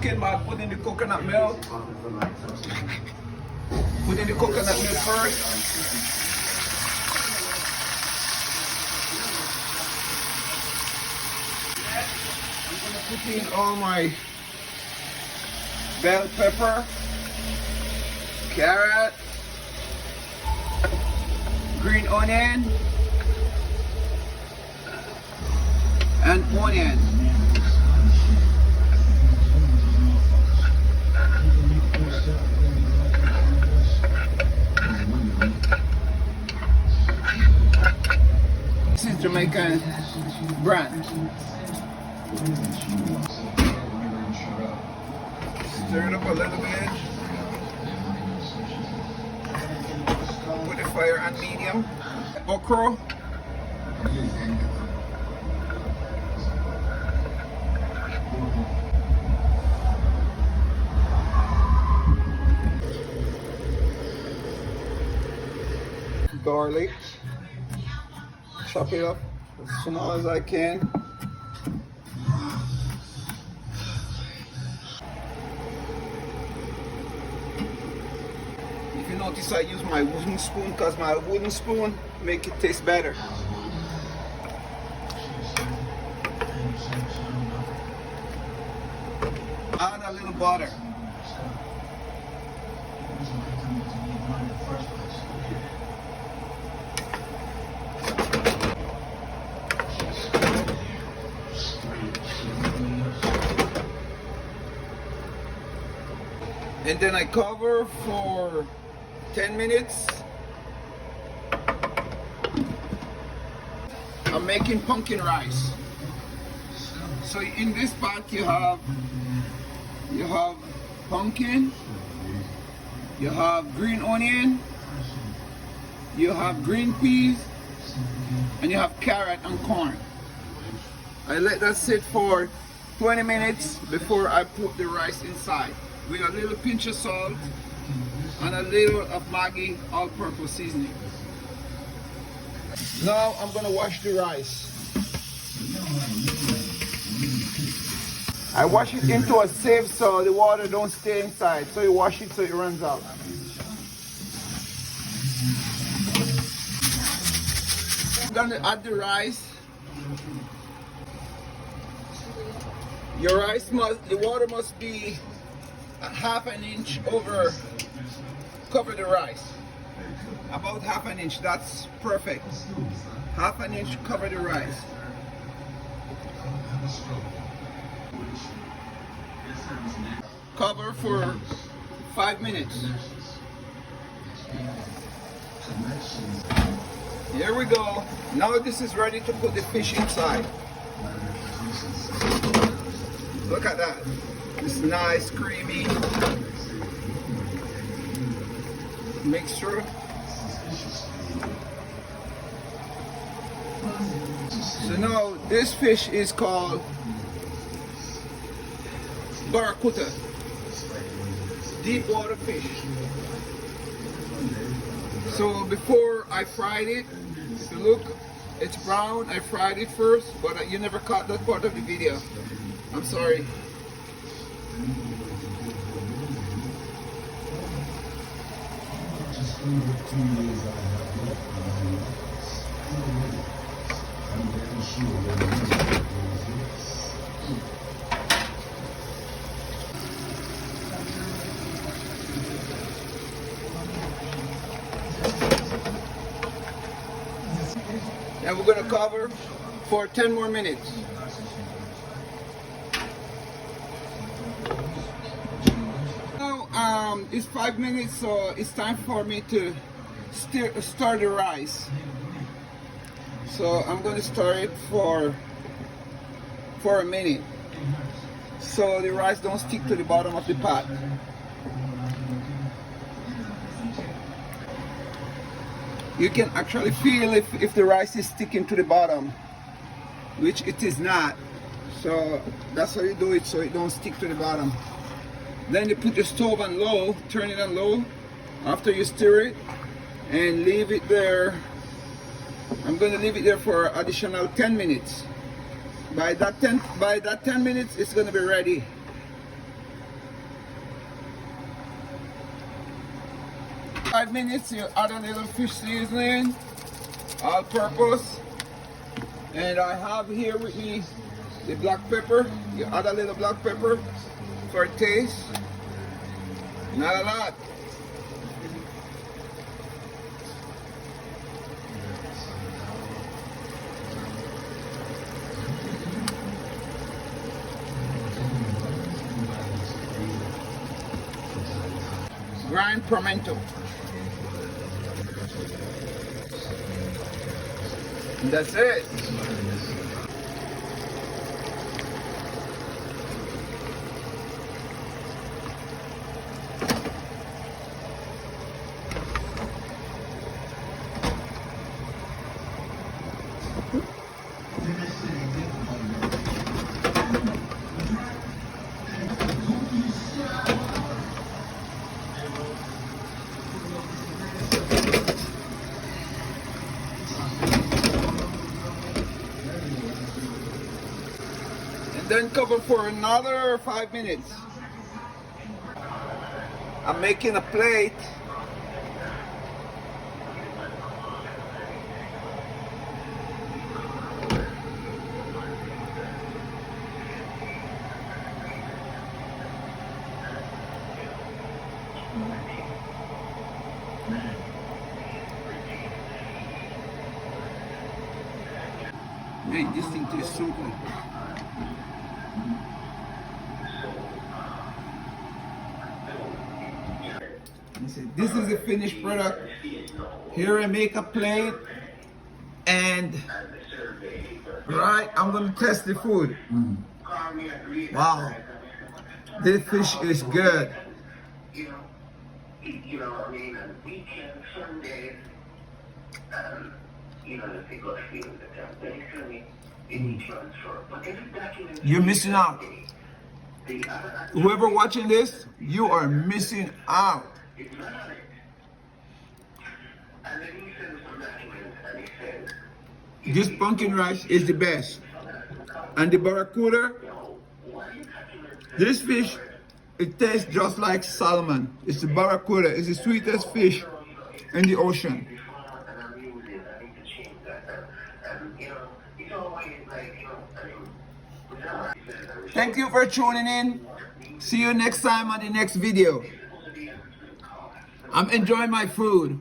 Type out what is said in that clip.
cooking, man, put in the coconut milk. Put in the coconut milk first. I'm gonna put in all my bell pepper, carrot, green onion, and onion. This is Jamaican brand. Stir it up a little bit. Put the fire on medium. Okra. Garlic. Chop it up as small as I can. If you notice, I use my wooden spoon because my wooden spoon make it taste better. Add a little butter. And then I cover for 10 minutes. I'm making pumpkin rice. So in this pot you have pumpkin, you have green onion, you have green peas, and you have carrot and corn. I let that sit for 20 minutes before I put the rice inside, with a little pinch of salt and a little of Maggi all-purpose seasoning. Now I'm gonna wash the rice. I wash it into a sieve so the water don't stay inside. So you wash it so it runs out. I'm gonna add the rice. Your rice the water must be half an inch over, cover the rice. About half an inch, that's perfect. Half an inch, cover the rice. Cover for 5 minutes. Here we go. Now this is ready to put the fish inside. Look at that. It's nice, creamy mixture. So now this fish is called Barracuda, deep water fish. So before I fried it, if you look, it's brown. I fried it first, but you never caught that part of the video. I'm sorry. And we're going to cover for 10 more minutes. Now it's 5 minutes, so it's time for me to stir the rice. So I'm going to stir it for a minute, so the rice don't stick to the bottom of the pot. You can actually feel if the rice is sticking to the bottom, which it is not. So that's how you do it, so it don't stick to the bottom. Then you put the stove on low, turn it on low after you stir it, and leave it there. I'm going to leave it there for additional 10 minutes. By that 10 minutes, it's going to be ready. 5 minutes, you add a little fish seasoning, all purpose. And I have here with me the black pepper. You add a little black pepper for taste. Not a lot. Grind pimento. And that's it. Then cover for another 5 minutes. I'm making a plate. Hey, this thing tastes so good. This is the finished product. Here I make a plate, and right, I'm gonna test the food. Wow, this fish is good. You're missing out. Whoever watching this, you are missing out. This pumpkin rice is the best. And the barracuda, this fish, it tastes just like salmon. It's the barracuda, it's the sweetest fish in the ocean. Thank you for tuning in. See you next time on the next video. I'm enjoying my food.